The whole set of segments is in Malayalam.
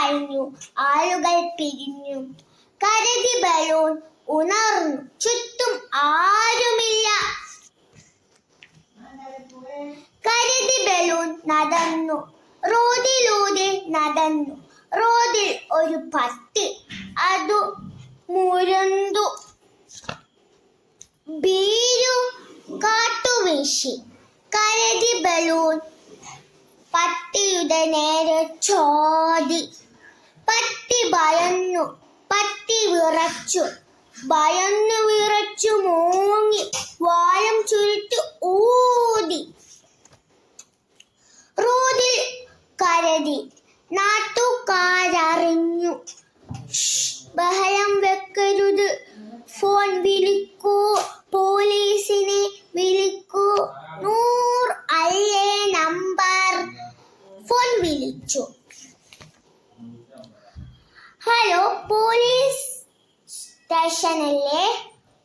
കഴിഞ്ഞു, ആളുകൾ പിരിഞ്ഞു. കരടി ബലൂൺ ഉണർന്നു, ചുറ്റും ആരുമില്ല. കരടി ബലൂൺ നടന്നു, റോഡിലൂടെ നടന്നു. റോഡിൽ ഒരു പട്ടി, അതു മുരണ്ടു. ഭീരു കാട്ടുവീശി. കരടി ബലൂൺ പട്ടിയുടെ നേരെ ചാടി. പട്ടി ഭയന്നു, പട്ടി വിറച്ചു. ഭയന്നു വിറച്ചു മൂങ്ങി, വായം ചുരുട്ടി ഊതി. റോഡിൽ കരടി. നാട്ടുകാരറിഞ്ഞു. ബഹളം വെക്കരുത്, ഫോൺ വിളിക്കൂ, പോലീസിനെ വിളിക്കൂ. 100 അല്ലേ നമ്പർ. ഫോൺ വിളിച്ചു. ഹലോ, പോലീസ് സ്റ്റേഷനല്ലേ?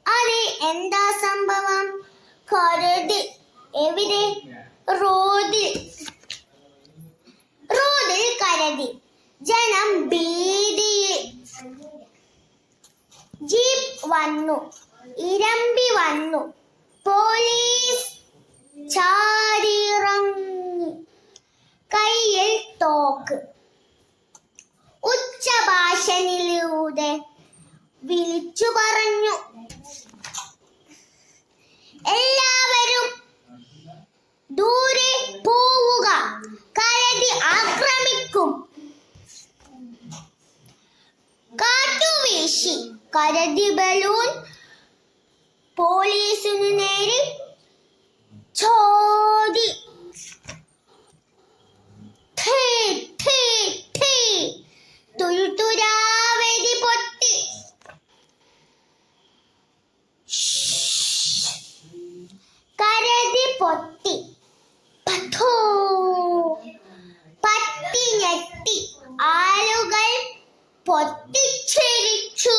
അതെ, എന്താ സംഭവം? കരടി. എവിടെ? റോഡിൽ. റോഡിൽ കരടി. ജനം ഭീതിയിൽ. ജീപ്പ് വന്നു, ഇരമ്പി വന്നു. പോലീസ് ചാടിയിറങ്ങി, കയ്യിൽ തോക്ക്. ഉച്ചഭാഷണിലൂടെ വിളിച്ചു പറഞ്ഞു, എല്ലാവരും ദൂരെ പോവുക, കരടി ആക്രമിക്കും. കാറ്റുവീശി. കരടി ബലൂൺ പോലീസിനു നേരെ ചാടി. തുരുതുരാവെടി പൊട്ടി. കരടി പൊട്ടി. പഥോ. പട്ടി ഞെട്ടി. ആളുകൾ പൊട്ടിച്ചിരിച്ചു.